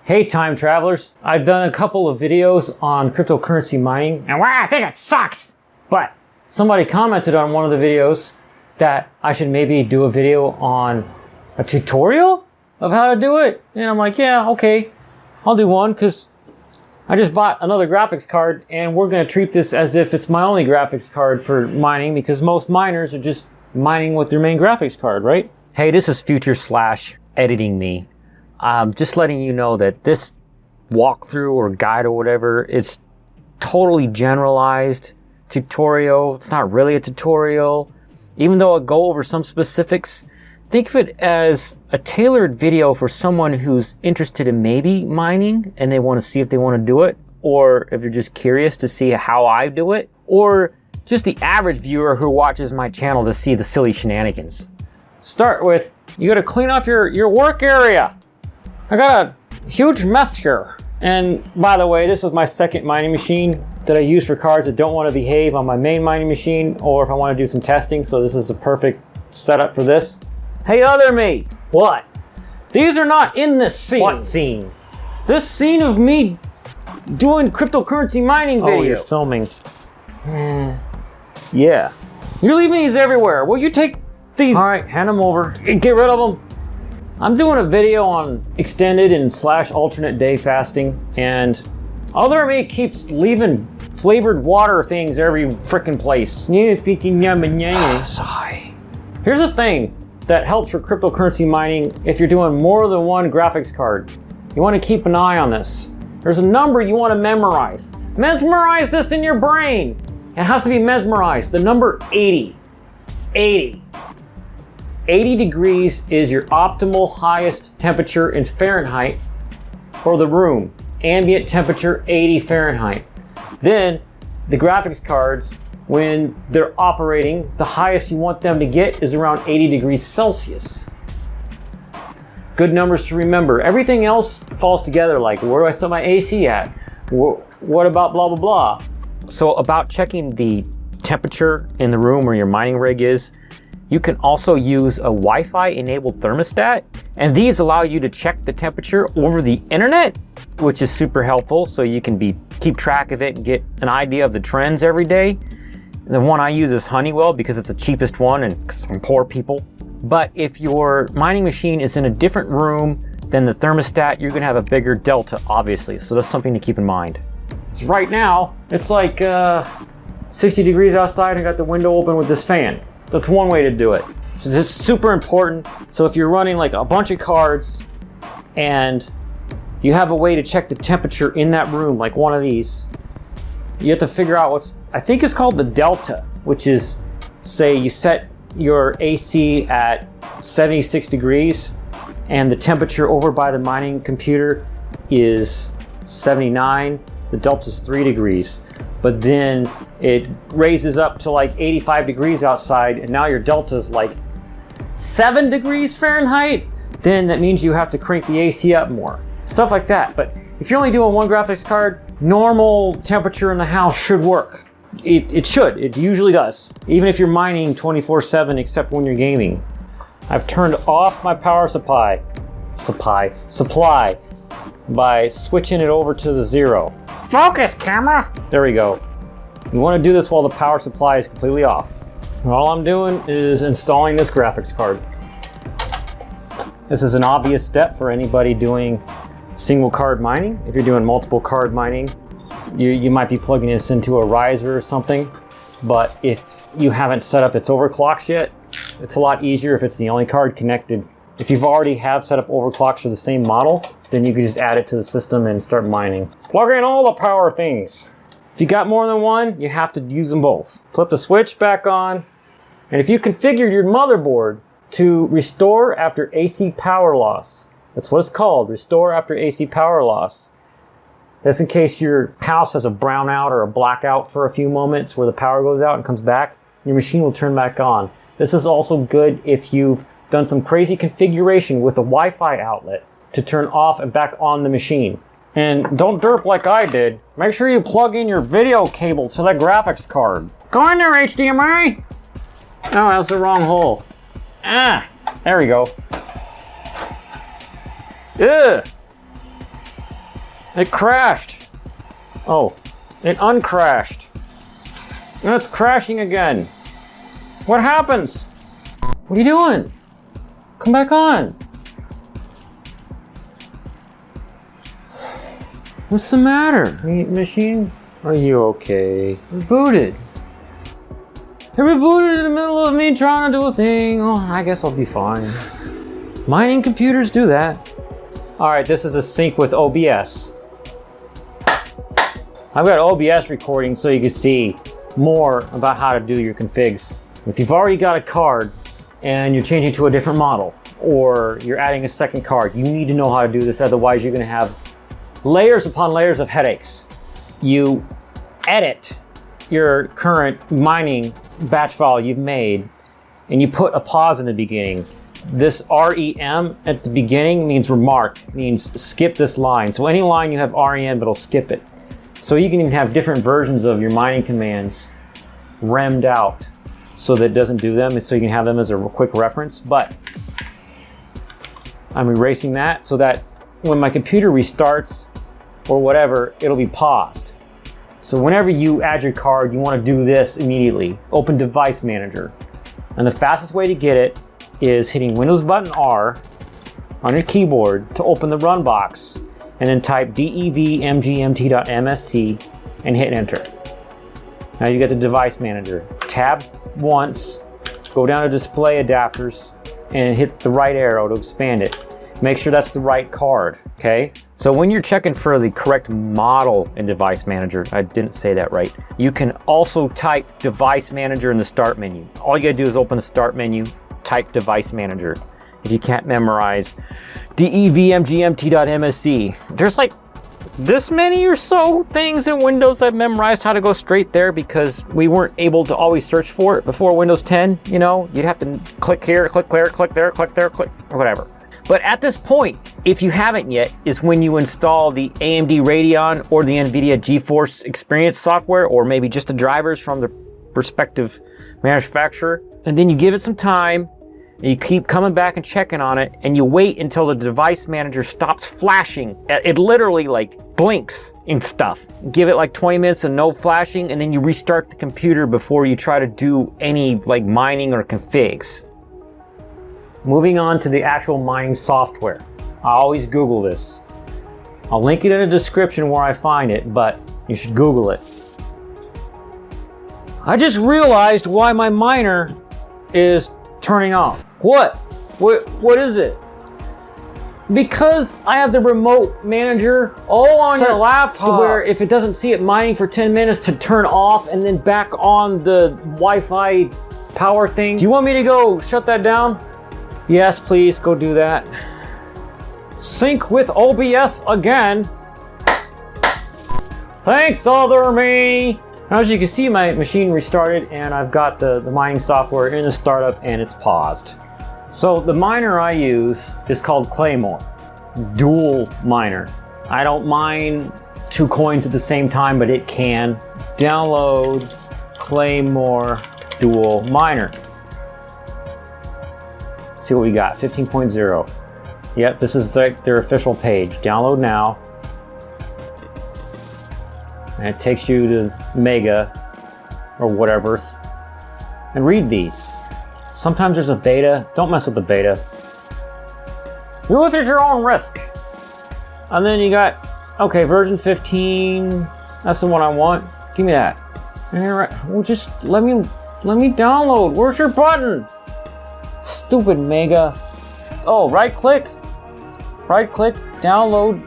Hey time travelers, I've done a couple of videos on cryptocurrency mining and wow, I think it sucks! But somebody commented on one of the videos that I should maybe do a video on a tutorial of how to do it. And I'm like, yeah, okay, I'll do one because I just bought another graphics card and we're gonna treat this as if it's my only graphics card for mining because most miners are just mining with their main graphics card, right? Hey, this is future/editing me. Just letting you know that this walkthrough or guide or whatever, it's totally generalized tutorial. It's not really a tutorial. Even though I'll go over some specifics, think of it as a tailored video for someone who's interested in maybe mining and they want to see if they want to do it, or if you're just curious to see how I do it, or just the average viewer who watches my channel to see the silly shenanigans. Start with, you gotta clean off your work area. I got a huge mess here. And by the way, this is my second mining machine that I use for cards that don't want to behave on my main mining machine or if I want to do some testing. So this is a perfect setup for this. Hey, other me. What? These are not in this scene. What scene? This scene of me doing cryptocurrency mining video. Oh, you're filming. Yeah. You're leaving these everywhere. Will you take these? All right, hand them over. Get rid of them. I'm doing a video on extended and / alternate day fasting, and other me keeps leaving flavored water things every frickin' place. Sigh. Here's a thing that helps for cryptocurrency mining if you're doing more than one graphics card. You want to keep an eye on this. There's a number you want to memorize. Mesmerize this in your brain. It has to be mesmerized. The number 80. 80. 80 degrees is your optimal highest temperature in Fahrenheit for the room. Ambient temperature, 80 Fahrenheit. Then the graphics cards, when they're operating, the highest you want them to get is around 80 degrees Celsius. Good numbers to remember. Everything else falls together, like where do I set my AC at? What about blah, blah, blah. So about checking the temperature in the room where your mining rig is, you can also use a Wi-Fi enabled thermostat, and these allow you to check the temperature over the internet, which is super helpful so you can keep track of it and get an idea of the trends every day. The one I use is Honeywell because it's the cheapest one and because I'm poor people. But if your mining machine is in a different room than the thermostat, you're gonna have a bigger delta, obviously. So that's something to keep in mind. So right now, it's like 60 degrees outside and I got the window open with this fan. That's one way to do it. So this is super important. So if you're running like a bunch of cards and you have a way to check the temperature in that room, like one of these, you have to figure out I think it's called the delta, which is, say you set your AC at 76 degrees and the temperature over by the mining computer is 79, the delta is 3 degrees. But then it raises up to like 85 degrees outside and now your delta is like 7 degrees Fahrenheit, then that means you have to crank the AC up more. Stuff like that. But if you're only doing one graphics card, normal temperature in the house should work. It should, it usually does. Even if you're mining 24/7 except when you're gaming. I've turned off my power supply by switching it over to the 0. Focus, camera! There we go. You want to do this while the power supply is completely off. And all I'm doing is installing this graphics card. This is an obvious step for anybody doing single card mining. If you're doing multiple card mining, you might be plugging this into a riser or something. But if you haven't set up its overclocks yet, it's a lot easier if it's the only card connected. If you've already set up overclocks for the same model, then you can just add it to the system and start mining. Plug in all the power things. If you got more than one, you have to use them both. Flip the switch back on. And if you configured your motherboard to restore after AC power loss, that's what it's called, restore after AC power loss. That's in case your house has a brownout or a blackout for a few moments where the power goes out and comes back, your machine will turn back on. This is also good if you've done some crazy configuration with a Wi-Fi outlet to turn off and back on the machine. And don't derp like I did. Make sure you plug in your video cable to that graphics card. Go in there, HDMI! Oh, that's the wrong hole. There we go. Ugh! It crashed. Oh, it uncrashed. Now it's crashing again. What happens? What are you doing? Come back on. What's the matter? Machine? Are you okay? Rebooted. It rebooted in the middle of me trying to do a thing. Oh, I guess I'll be fine. Mining computers do that. All right, this is a sync with OBS. I've got OBS recording so you can see more about how to do your configs. If you've already got a card and you're changing to a different model, or you're adding a second card, you need to know how to do this, otherwise you're gonna have layers upon layers of headaches. You edit your current mining batch file you've made, and you put a pause in the beginning. This REM at the beginning means remark, means skip this line. So any line you have REM, it'll skip it. So you can even have different versions of your mining commands remmed out so that it doesn't do them, so you can have them as a quick reference. But I'm erasing that so that when my computer restarts or whatever, it'll be paused. So whenever you add your card, you want to do this immediately. Open Device Manager. And the fastest way to get it is hitting Windows button R on your keyboard to open the run box, and then type devmgmt.msc and hit enter. Now you get the Device Manager. Tab once, go down to Display Adapters, and hit the right arrow to expand it. Make sure that's the right card, okay? So when you're checking for the correct model in Device Manager, I didn't say that right, you can also type Device Manager in the Start menu. All you gotta do is open the Start menu, type Device Manager. If you can't memorize devmgmt.msc, there's like this many or so things in Windows I've memorized how to go straight there because we weren't able to always search for it before Windows 10, you know? You'd have to click here, click there, click there, click there, click, or whatever. But at this point, if you haven't yet, is when you install the AMD Radeon or the NVIDIA GeForce Experience software, or maybe just the drivers from the respective manufacturer. And then you give it some time, and you keep coming back and checking on it, and you wait until the Device Manager stops flashing. It literally like blinks and stuff. Give it like 20 minutes of no flashing, and then you restart the computer before you try to do any like mining or configs. Moving on to the actual mining software. I always Google this. I'll link it in the description where I find it, but you should Google it. I just realized why my miner is turning off. What is it? Because I have the remote manager on your laptop where if it doesn't see it mining for 10 minutes to turn off and then back on the Wi-Fi power thing. Do you want me to go shut that down? Yes, please go do that. Sync with OBS again. Thanks, other me. Now, as you can see, my machine restarted and I've got the mining software in the startup and it's paused. So the miner I use is called Claymore, dual miner. I don't mine 2 coins at the same time, but it can. Download Claymore dual miner. See what we got, 15.0. Yep, this is like their official page. Download now. And it takes you to Mega or whatever and read these. Sometimes there's a beta. Don't mess with the beta. Do it at your own risk. And then you got, okay, version 15. That's the one I want. Give me that. And you're right. Well, just let me download. Where's your button? Stupid Mega. Oh, right click, download.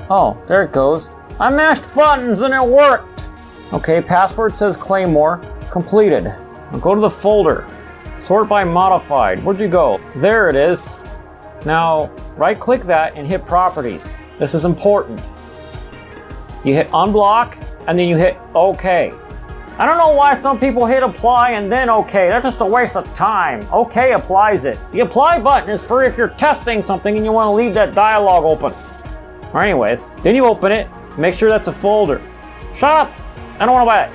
Oh, there it goes. I mashed buttons and it worked. Okay, password says Claymore. Completed. I'll go to the folder. Sort by modified. Where'd you go? There it is. Now, right click that and hit properties. This is important. You hit unblock and then you hit OK. I don't know why some people hit apply and then OK. That's just a waste of time. OK applies it. The apply button is for if you're testing something and you want to leave that dialog open. Or anyways, then you open it, make sure that's a folder. Shut up, I don't want to buy it.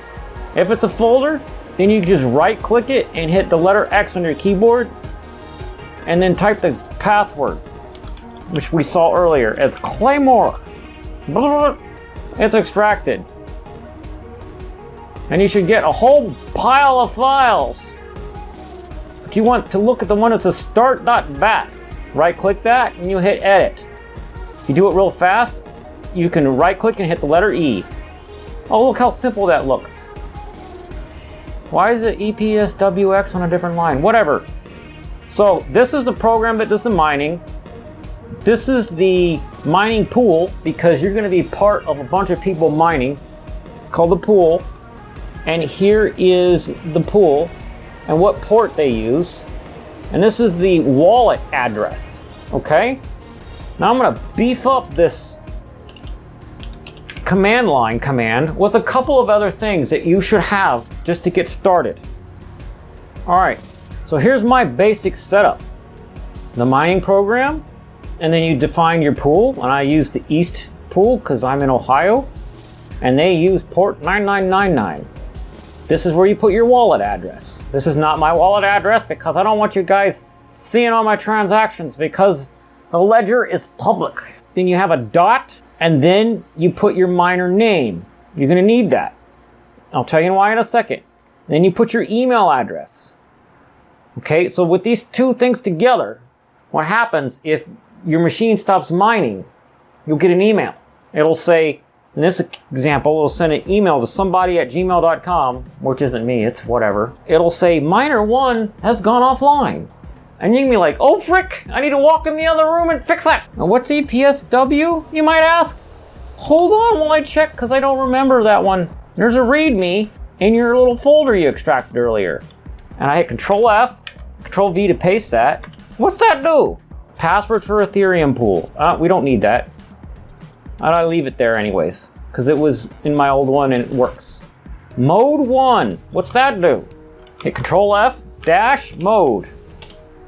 If it's a folder, then you just right click it and hit the letter X on your keyboard and then type the password. which we saw earlier. It's Claymore. It's extracted. And you should get a whole pile of files. But you want to look at the one that says start.bat. Right click that and you hit edit. If you do it real fast, you can right click and hit the letter E. Oh, look how simple that looks. Why is it EPSWX on a different line? Whatever. So this is the program that does the mining. This is the mining pool because you're going to be part of a bunch of people mining. It's called the pool. And here is the pool and what port they use. And this is the wallet address. Okay? Now I'm going to beef up this command line command with a couple of other things that you should have just to get started. All right, so here's my basic setup. The mining program, and then you define your pool, and I use the East pool because I'm in Ohio, and they use port 9999. This is where you put your wallet address. This is not my wallet address because I don't want you guys seeing all my transactions because the ledger is public. Then you have a dot, and then you put your miner name. You're gonna need that. I'll tell you why in a second. Then you put your email address. Okay, so with these two things together, what happens if your machine stops mining, you'll get an email. It'll say, in this example, it'll send an email to somebody at gmail.com, which isn't me, it's whatever. It'll say, miner 1 has gone offline. And you can be like, oh frick, I need to walk in the other room and fix that. Now what's EPSW, you might ask? Hold on while I check, because I don't remember that one. There's a README in your little folder you extracted earlier. And I hit Control F, Control V to paste that. What's that do? Password for Ethereum pool. We don't need that. I leave it there anyways, because it was in my old one and it works. Mode 1, what's that do? Hit Control F, dash, mode.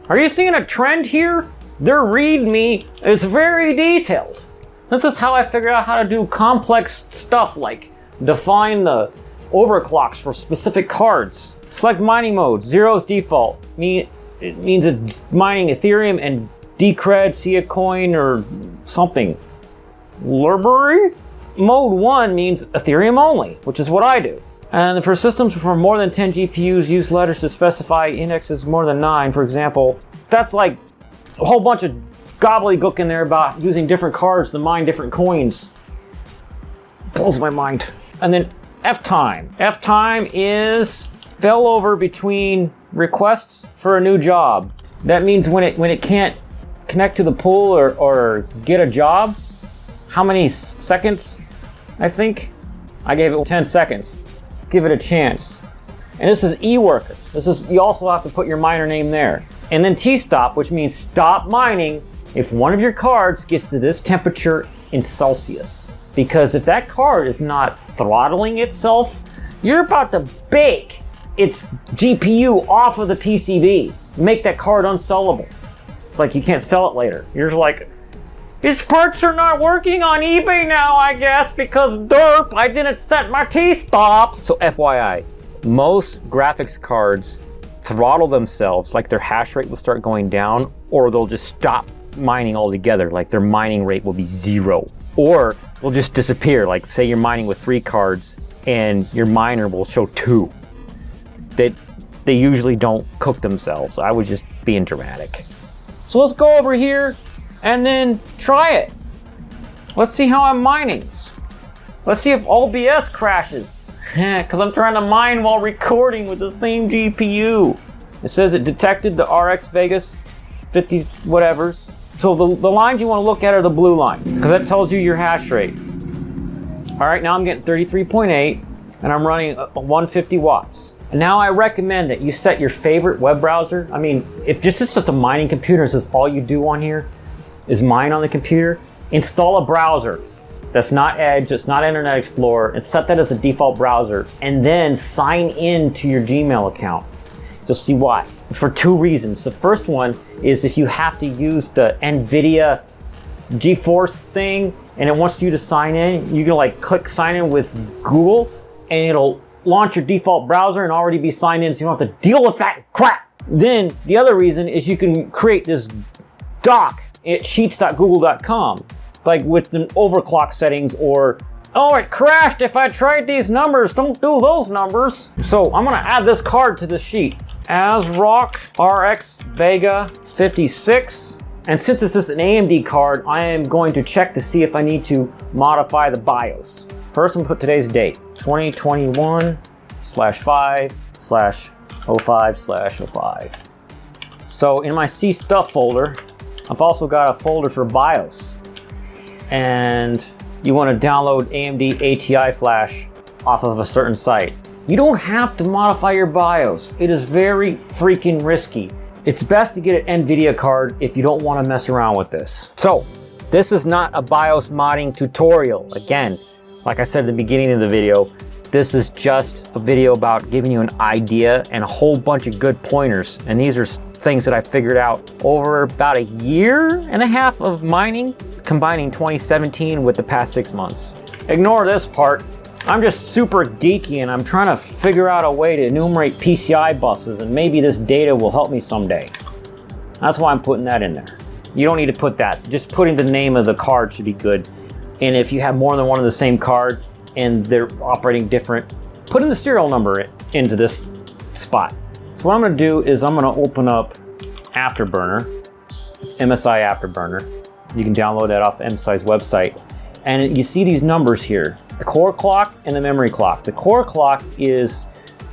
Are you seeing a trend here? Their README is very detailed. This is how I figured out how to do complex stuff like define the overclocks for specific cards. Select mining mode, 0 is default. It means it's mining Ethereum and Decred, see a coin or something. Library? Mode 1 means Ethereum only, which is what I do. And for systems for more than 10 GPUs, use letters to specify indexes more than 9, for example. That's like a whole bunch of gobbledygook in there about using different cards to mine different coins. Blows my mind. And then F-time. F-time is failover between requests for a new job. That means when it can't connect to the pool or get a job, how many seconds, I think? I gave it 10 seconds. Give it a chance. And this is eWorker. You also have to put your miner name there. And then T-stop, which means stop mining if one of your cards gets to this temperature in Celsius. Because if that card is not throttling itself, you're about to bake its GPU off of the PCB. Make that card unsellable. Like you can't sell it later. You're just like, these parts are not working on eBay now, I guess, because derp, I didn't set my T-stop. So FYI, most graphics cards throttle themselves, like their hash rate will start going down, or they'll just stop mining altogether, like their mining rate will be 0. Or they'll just disappear, like say you're mining with 3 cards and your miner will show 2. They usually don't cook themselves. I was just being dramatic. So let's go over here and then try it. Let's see how I'm mining. Let's see if OBS crashes. Because I'm trying to mine while recording with the same GPU. It says it detected the RX Vegas 50 whatevers. So the lines you want to look at are the blue line, because that tells you your hash rate. All right, now I'm getting 33.8 and I'm running 150 watts. And now I recommend that you set your favorite web browser. I mean, if this is just a mining computer, this is all you do on here is mine on the computer, install a browser that's not Edge, that's not Internet Explorer, and set that as a default browser, and then sign in to your Gmail account. You'll see why. For 2 reasons. The first one is if you have to use the NVIDIA GeForce thing and it wants you to sign in, you can like click sign in with Google and it'll launch your default browser and already be signed in, so you don't have to deal with that crap. Then the other reason is you can create this doc at sheets.google.com, like with the overclock settings, or, oh, it crashed if I tried these numbers, don't do those numbers. So I'm gonna add this card to the sheet. ASRock RX Vega 56. And since this is an AMD card, I am going to check to see if I need to modify the BIOS. First, I'm gonna put today's date, 2021/5/05/05. So in my C stuff folder, I've also got a folder for BIOS. And you wanna download AMD ATI flash off of a certain site. You don't have to modify your BIOS. It is very freaking risky. It's best to get an NVIDIA card if you don't want to mess around with this. So, this is not a BIOS modding tutorial. Again, like I said at the beginning of the video, this is just a video about giving you an idea and a whole bunch of good pointers. And these are things that I figured out over about a year and a half of mining, combining 2017 with the past 6 months. Ignore this part. I'm just super geeky and I'm trying to figure out a way to enumerate PCI buses, and maybe this data will help me someday. That's why I'm putting that in there. You don't need to put that. Just putting the name of the card should be good. And if you have more than one of the same card and they're operating different, put in the serial number into this spot. So what I'm gonna do is I'm gonna open up Afterburner. It's MSI Afterburner. You can download that off MSI's website. And you see these numbers here, the core clock and the memory clock. The core clock is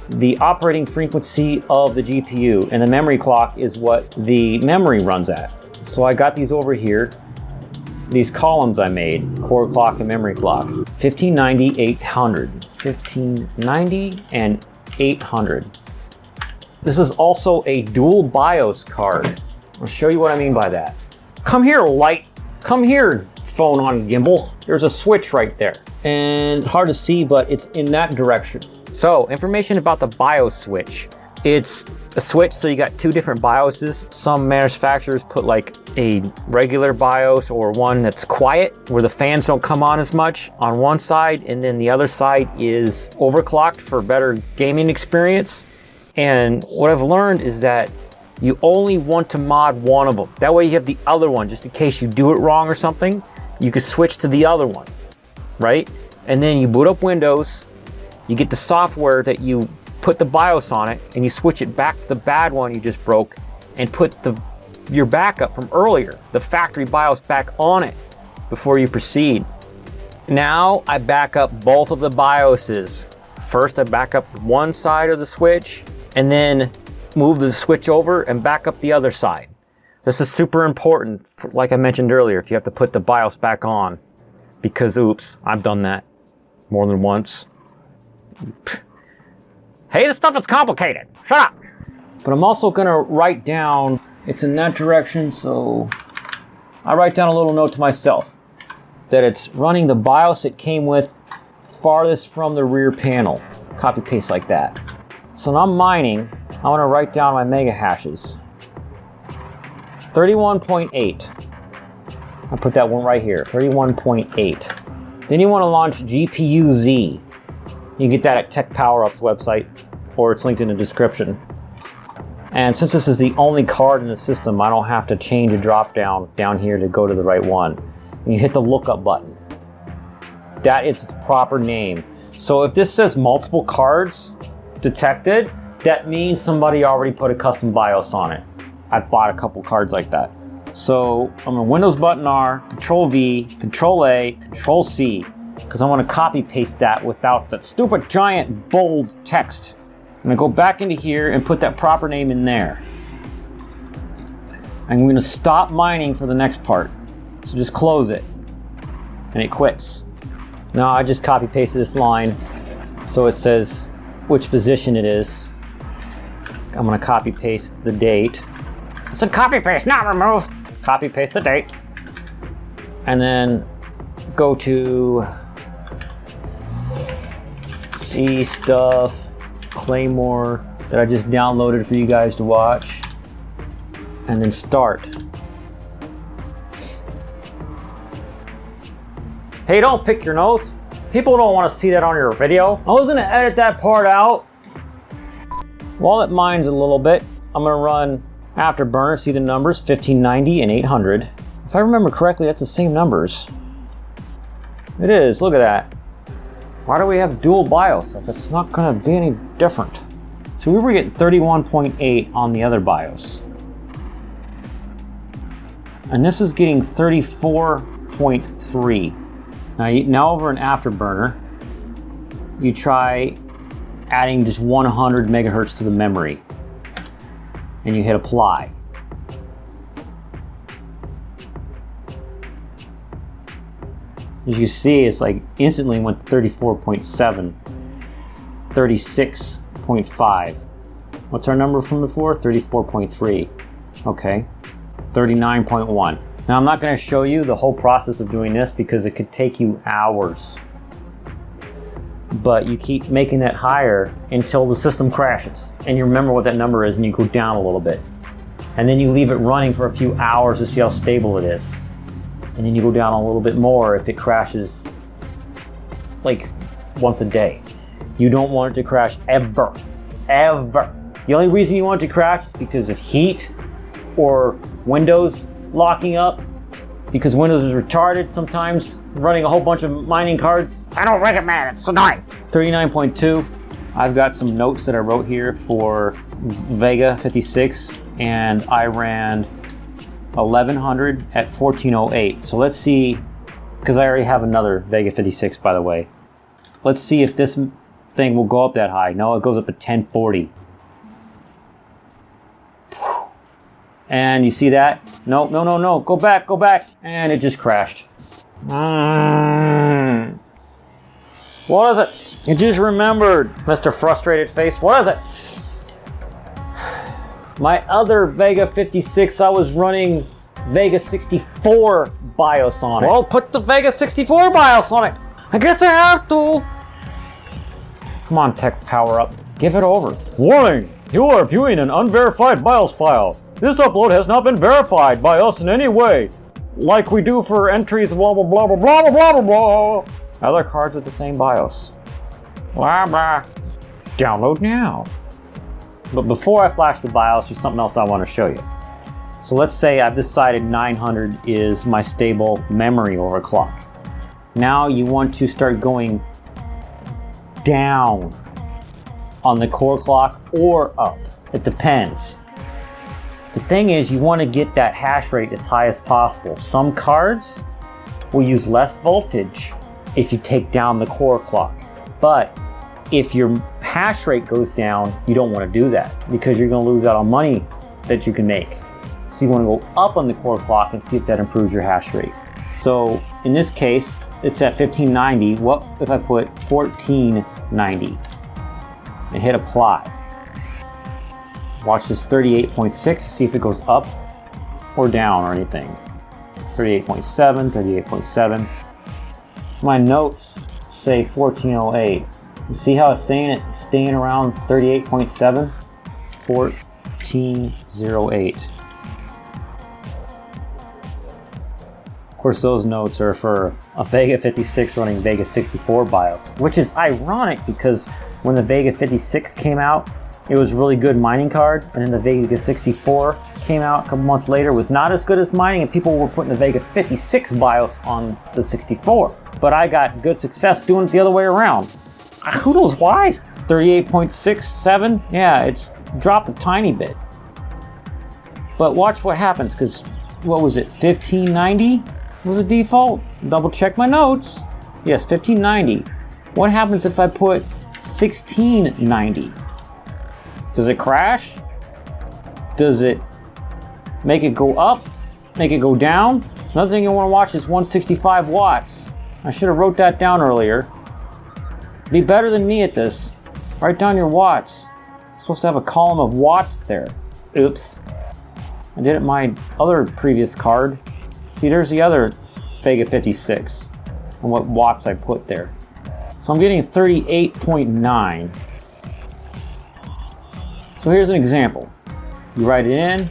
the operating frequency of the GPU, and the memory clock is what the memory runs at. So I got these over here, these columns I made, core clock and memory clock, 1590, 800, 1590 and 800. This is also a dual BIOS card. I'll show you what I mean by that. Come here, light. Come here, phone on gimbal. There's a switch right there. And hard to see, but it's in that direction. So, information about the BIOS switch. It's a switch, so you got two different BIOSes. Some manufacturers put like a regular BIOS or one that's quiet, where the fans don't come on as much on one side, and then the other side is overclocked for better gaming experience. And what I've learned is that you only want to mod one of them. That way you have the other one, just in case you do it wrong or something, you can switch to the other one, right? And then you boot up Windows, you get the software that you put the BIOS on it, and you switch it back to the bad one you just broke, and put your backup from earlier, the factory BIOS, back on it before you proceed. Now I back up both of the BIOSes. First I back up one side of the switch, and then move the switch over and back up the other side. This is super important, like I mentioned earlier, if you have to put the BIOS back on, because oops, I've done that more than once. Hey, this stuff is complicated, shut up. But I'm also gonna write down, it's in that direction, so I write down a little note to myself that it's running the BIOS it came with farthest from the rear panel. Copy paste like that. So now I'm mining, I want to write down my megahashes. 31.8. I put that one right here, 31.8. Then you want to launch GPU-Z. You can get that at Tech Power Up's website, or it's linked in the description. And since this is the only card in the system, I don't have to change a drop down here to go to the right one. And you hit the lookup button. That is its proper name. So if this says multiple cards detected, that means somebody already put a custom BIOS on it. I bought a couple cards like that. So I'm gonna Windows button R, Control V, Control A, Control C, because I want to copy paste that without that stupid giant bold text. I'm gonna go back into here and put that proper name in there. I'm gonna stop mining for the next part. So just close it, and it quits. Now I just copy pasted this line, so it says which position it is. I'm gonna copy paste the date. I said copy paste, not remove. Copy paste the date. And then go to C stuff, Claymore, that I just downloaded for you guys to watch. And then start. Hey, don't pick your nose. People don't want to see that on your video. I was gonna edit that part out. While it mines a little bit, I'm gonna run Afterburner, see the numbers, 1590 and 800. If I remember correctly, that's the same numbers. It is, look at that. Why do we have dual BIOS if it's not gonna be any different? So we were getting 31.8 on the other BIOS. And this is getting 34.3. Now over an Afterburner, you try adding just 100 megahertz to the memory. And you hit apply. As you see, it's like instantly went to 34.7, 36.5. What's our number from before? 34.3. Okay, 39.1. Now I'm not going to show you the whole process of doing this because it could take you hours. But you keep making that higher until the system crashes. And you remember what that number is and you go down a little bit. And then you leave it running for a few hours to see how stable it is. And then you go down a little bit more if it crashes like once a day. You don't want it to crash ever, ever. The only reason you want it to crash is because of heat or Windows locking up, because Windows is retarded sometimes, running a whole bunch of mining cards. I don't recommend it, it's annoying. 39.2, I've got some notes that I wrote here for Vega 56, and I ran 1100 at 1408. So let's see, because I already have another Vega 56 by the way. Let's see if this thing will go up that high. No, it goes up to 1040. And you see that? No, no, no, no, go back, go back. And it just crashed. What is it? You just remembered, Mr. Frustrated Face. What is it? My other Vega 56, I was running Vega 64 BIOS on it. Well, put the Vega 64 BIOS on it. I guess I have to. Come on, tech power up. Give it over. Warning, you are viewing an unverified BIOS file. This upload has not been verified by us in any way. Like we do for entries blah blah blah blah blah blah blah blah. Other cards with the same BIOS. Blah blah. Download now. But before I flash the BIOS, there's something else I want to show you. So let's say I've decided 900 is my stable memory overclock. Now you want to start going down on the core clock or up. It depends. The thing is, you want to get that hash rate as high as possible. Some cards will use less voltage if you take down the core clock. But if your hash rate goes down, you don't want to do that because you're going to lose out on money that you can make. So you want to go up on the core clock and see if that improves your hash rate. So in this case, it's at 1590. What if I put 1490 and hit apply? Watch this 38.6, see if it goes up or down or anything. 38.7, 38.7. My notes say 1408. You see how it's saying it's staying around 38.7? 1408. Of course, those notes are for a Vega 56 running Vega 64 BIOS, which is ironic because when the Vega 56 came out, it was a really good mining card, and then the Vega 64 came out a couple months later, was not as good as mining, and people were putting the Vega 56 BIOS on the 64. But I got good success doing it the other way around. Who knows why? 38.67, yeah, it's dropped a tiny bit. But watch what happens, because what was it, 1590 was the default? Double check my notes. Yes, 1590. What happens if I put 1690? Does it crash? Does it make it go up? Make it go down? Another thing you want to watch is 165 watts. I should have wrote that down earlier. Be better than me at this. Write down your watts. It's supposed to have a column of watts there. Oops. I did it my other previous card. See, there's the other Vega 56 and what watts I put there. So I'm getting 38.9. So here's an example. You write it in,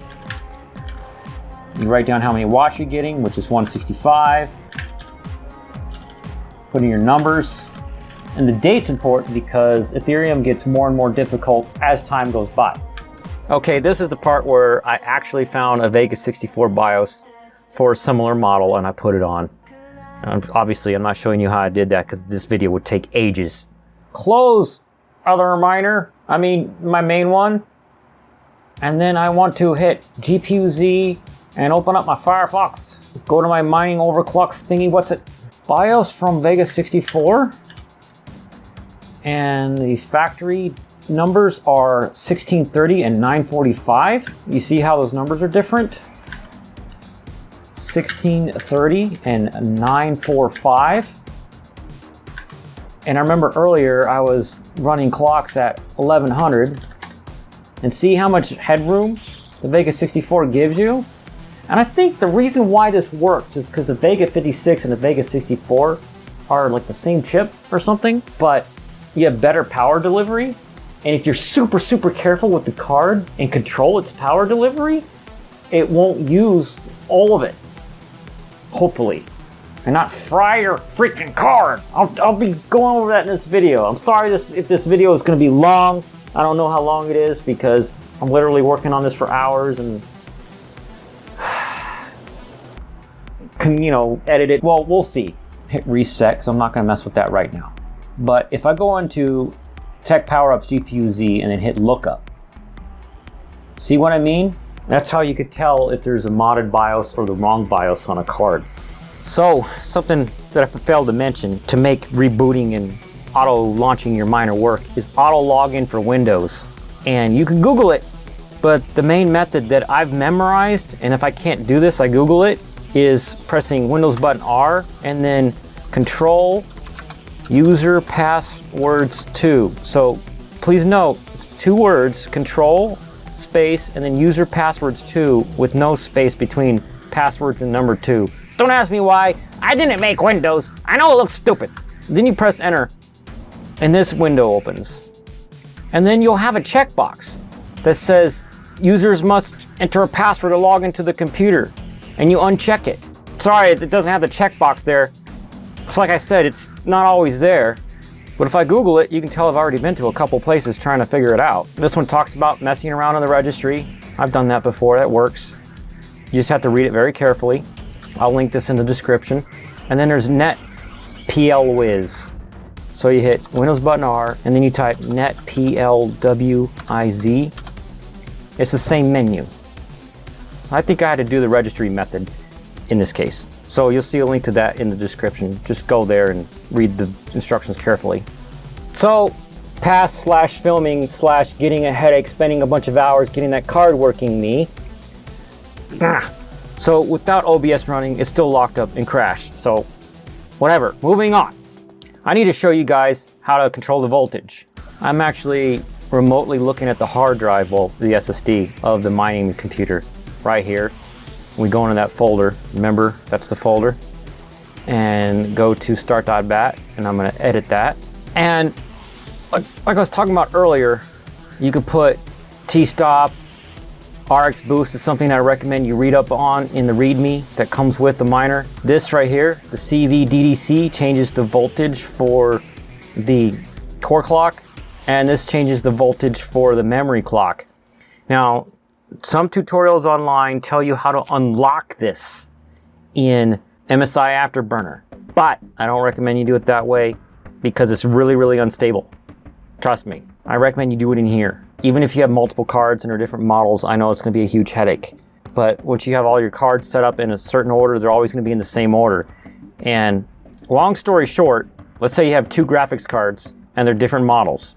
you write down how many watts you're getting, which is 165. Put in your numbers. And the date's important because Ethereum gets more and more difficult as time goes by. Okay, this is the part where I actually found a Vega 64 BIOS for a similar model and I put it on. And obviously, I'm not showing you how I did that because this video would take ages. Close other miner, my main one. And then I want to hit GPU-Z and open up my Firefox. Go to my mining overclocks thingy, what's it? BIOS from Vega 64. And the factory numbers are 1630 and 945. You see how those numbers are different? 1630 and 945. And I remember earlier I was running clocks at 1100. And see how much headroom the Vega 64 gives you? And I think the reason why this works is because the Vega 56 and the Vega 64 are like the same chip or something, but you have better power delivery. And if you're super, super careful with the card and control its power delivery, it won't use all of it, hopefully. And not fry your freaking card. I'll be going over that in this video. I'm sorry if this video is gonna be long. I don't know how long it is because I'm literally working on this for hours and edit it. Well, we'll see. Hit reset, so I'm not gonna mess with that right now. But if I go into Tech Power-Ups GPU-Z and then hit lookup, see what I mean? That's how you could tell if there's a modded BIOS or the wrong BIOS on a card. So, something that I failed to mention to make rebooting and auto launching your miner work is auto login for Windows. And you can Google it, but the main method that I've memorized, and if I can't do this, I Google it, is pressing Windows button R and then Control user passwords 2. So please note, it's 2 words, Control space and then user passwords 2 with no space between passwords and number 2. Don't ask me why. I didn't make Windows. I know it looks stupid. Then you press enter and this window opens. And then you'll have a checkbox that says users must enter a password to log into the computer. And you uncheck it. Sorry, it doesn't have the checkbox there. It's like I said, it's not always there. But if I Google it, you can tell I've already been to a couple places trying to figure it out. This one talks about messing around in the registry. I've done that before, that works. You just have to read it very carefully. I'll link this in the description. And then there's net plwiz. So you hit Windows button R and then you type net plwiz. It's the same menu. I think I had to do the registry method in this case. So you'll see a link to that in the description. Just go there and read the instructions carefully. So pass/filming/ getting a headache, spending a bunch of hours getting that card working me. So without OBS running, it's still locked up and crashed. So whatever, moving on. I need to show you guys how to control the voltage. I'm actually remotely looking at the hard drive, well, the SSD of the mining computer. Right here, we go into that folder. Remember, that's the folder. And go to start.bat, and I'm gonna edit that. And like I was talking about earlier, you could put T-stop, RX boost is something I recommend you read up on in the README that comes with the miner. This right here, the CV-DDC, changes the voltage for the core clock, and this changes the voltage for the memory clock. Now, some tutorials online tell you how to unlock this in MSI Afterburner, but I don't recommend you do it that way because it's really, really unstable. Trust me, I recommend you do it in here. Even if you have multiple cards and are different models, I know it's gonna be a huge headache. But once you have all your cards set up in a certain order, they're always gonna be in the same order. And long story short, let's say you have 2 graphics cards and they're different models.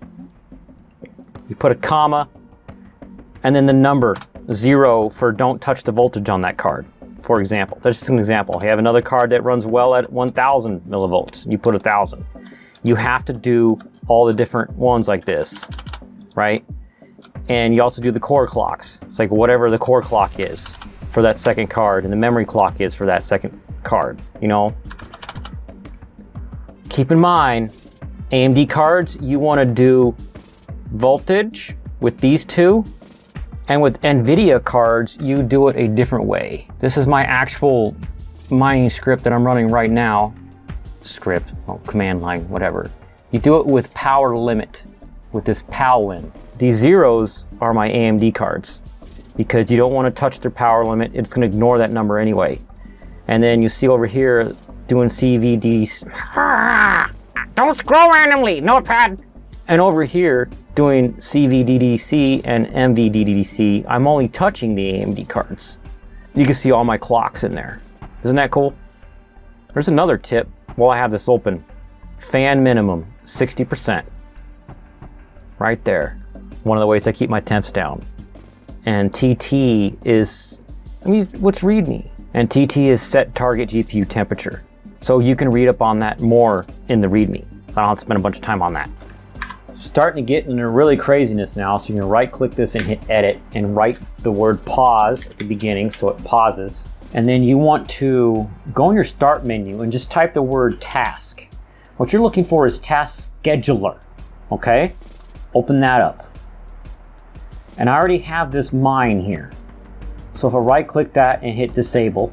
You put a comma, and then the number 0 for don't touch the voltage on that card, for example. That's just an example. You have another card that runs well at 1000 millivolts. You put 1000. You have to do all the different ones like this, right? And you also do the core clocks. It's like whatever the core clock is for that second card and the memory clock is for that second card, you know? Keep in mind, AMD cards, you wanna do voltage with these 2. And with NVIDIA cards, you do it a different way. This is my actual mining script that I'm running right now. Script, well, command line, whatever. You do it with power limit, with this PALWIN. These zeros are my AMD cards because you don't want to touch their power limit. It's going to ignore that number anyway. And then you see over here doing CVD. Don't scroll randomly, notepad. And over here doing CVDDC and MVDDC, I'm only touching the AMD cards. You can see all my clocks in there. Isn't that cool? There's another tip while I have this open. Fan minimum, 60%. Right there. One of the ways I keep my temps down. And TT is, what's README? And TT is set target GPU temperature. So you can read up on that more in the README. I don't have to spend a bunch of time on that. Starting to get into really craziness now, so you can right click this and hit edit and write the word pause at the beginning so it pauses. And then you want to go in your start menu and just type the word task. What you're looking for is task scheduler, okay? Open that up. And I already have this mine here. So if I right click that and hit disable,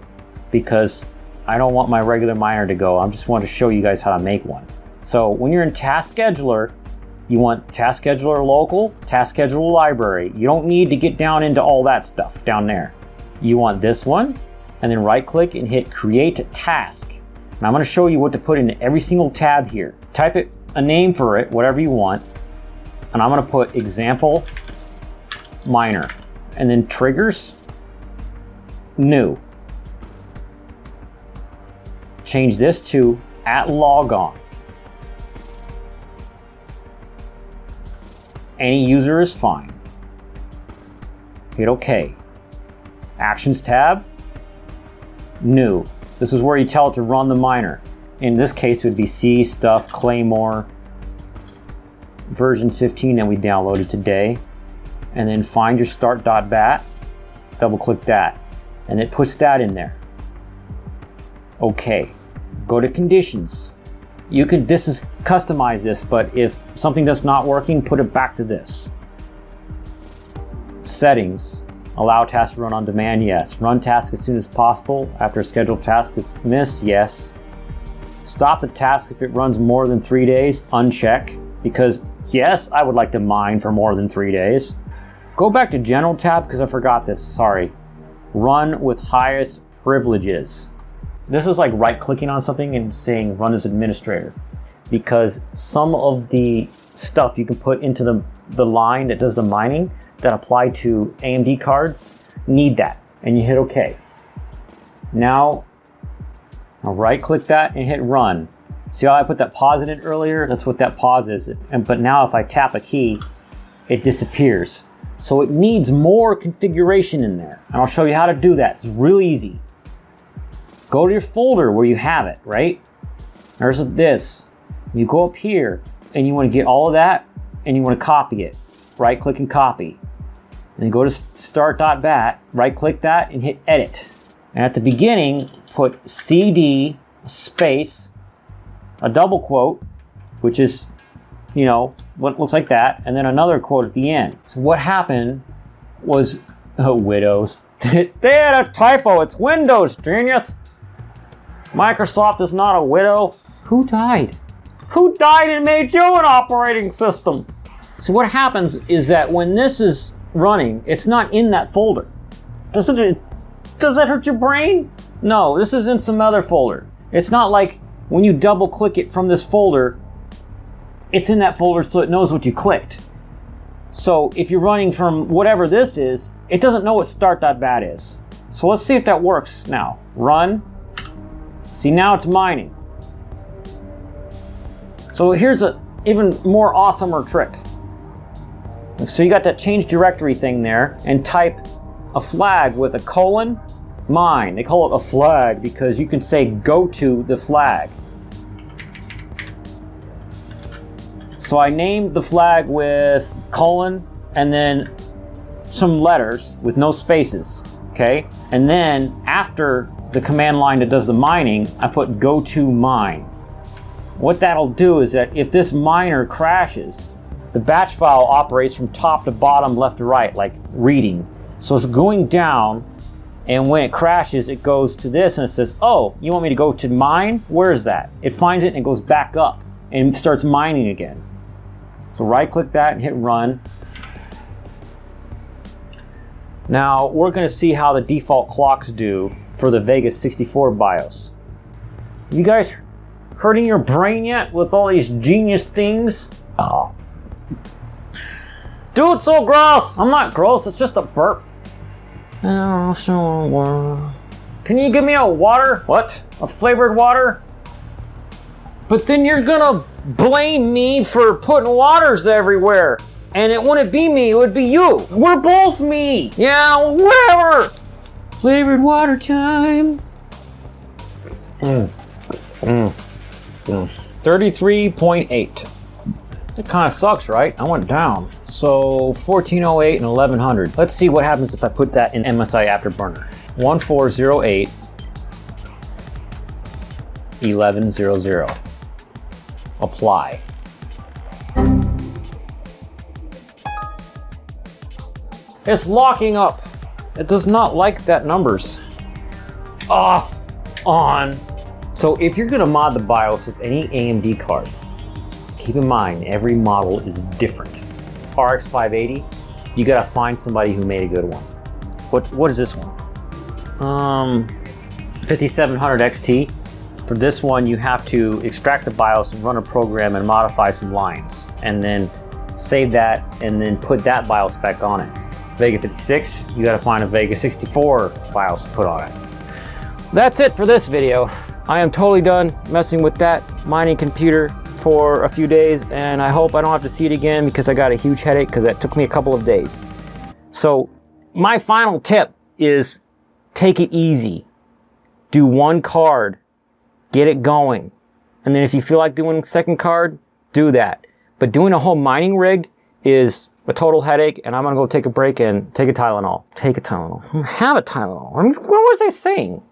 because I don't want my regular miner to go, I just want to show you guys how to make one. So when you're in task scheduler, you want task scheduler local, task scheduler library. You don't need to get down into all that stuff down there. You want this one, and then right click and hit create task. And I'm going to show you what to put in every single tab here. Type it a name for it, whatever you want. And I'm going to put example miner, and then triggers new. Change this to @logon. Any user is fine. Hit OK. Actions tab, new. This is where you tell it to run the miner. In this case, it would be C stuff Claymore version 15 that we downloaded today. And then find your start.bat, double click that, and it puts that in there. Okay, go to conditions. This is customize this, but if something that's not working, put it back to this. Settings, allow task to run on demand, yes. Run task as soon as possible after a scheduled task is missed, yes. Stop the task if it runs more than 3 days, uncheck, because yes, I would like to mine for more than 3 days. Go back to general tab because I forgot this, sorry. Run with highest privileges. This is like right clicking on something and saying run as administrator, because some of the stuff you can put into the line that does the mining that apply to AMD cards need that, and you hit OK. Now I'll right click that and hit run. See how I put that pause in it earlier? That's what that pause is. But now if I tap a key, it disappears. So it needs more configuration in there. And I'll show you how to do that. It's really easy. Go to your folder where you have it, right? There's this. You go up here and you want to get all of that and you want to copy it. Right click and copy. And then go to start.bat, right click that and hit edit. And at the beginning, put CD space, a double quote, which is, what looks like that, and then another quote at the end. So what happened was, Windows. They had a typo, it's Windows, genius. Microsoft is not a widow. Who died? Who died and made you an operating system? So what happens is that when this is running, it's not in that folder. Does that hurt your brain? No, this is in some other folder. It's not like when you double click it from this folder, it's in that folder so it knows what you clicked. So if you're running from whatever this is, it doesn't know what start.bat is. So let's see if that works now. Run. See, now it's mining. So here's an even more awesomer trick. So you got that change directory thing there, and type a flag with a colon, mine. They call it a flag because you can say go to the flag. So I named the flag with colon and then some letters with no spaces, okay? And then after the command line that does the mining, I put go to mine. What that'll do is that if this miner crashes, the batch file operates from top to bottom, left to right, like reading. So it's going down, and when it crashes, it goes to this and it says, oh, you want me to go to mine? Where is that? It finds it and it goes back up and starts mining again. So right click that and hit run. Now we're gonna see how the default clocks do for the Vega 64 BIOS. You guys hurting your brain yet with all these genius things? Oh. Dude, so gross! I'm not gross, it's just a burp. Can you give me a water? What? A flavored water? But then you're gonna blame me for putting waters everywhere. And it wouldn't be me, it would be you. We're both me. Yeah, whatever. Flavored water time. 33.8. It kind of sucks, right? I went down. So 1408 and 1100. Let's see what happens if I put that in MSI Afterburner. 1408 1100. Apply. It's locking up. It does not like that numbers. Off, on. So if you're gonna mod the BIOS with any AMD card, keep in mind every model is different. RX 580, you gotta find somebody who made a good one. What is this one? 5700 XT. For this one, you have to extract the BIOS and run a program and modify some lines, and then save that, and then put that BIOS back on it. Vega 56, you gotta find a Vega 64 BIOS to put on it. That's it for this video. I am totally done messing with that mining computer for a few days, and I hope I don't have to see it again because I got a huge headache because that took me a couple of days. So my final tip is take it easy. Do one card, get it going. And then if you feel like doing a second card, do that. But doing a whole mining rig is a total headache, and I'm gonna go take a break and take a Tylenol. Take a Tylenol. Have a Tylenol. I mean, what was I saying?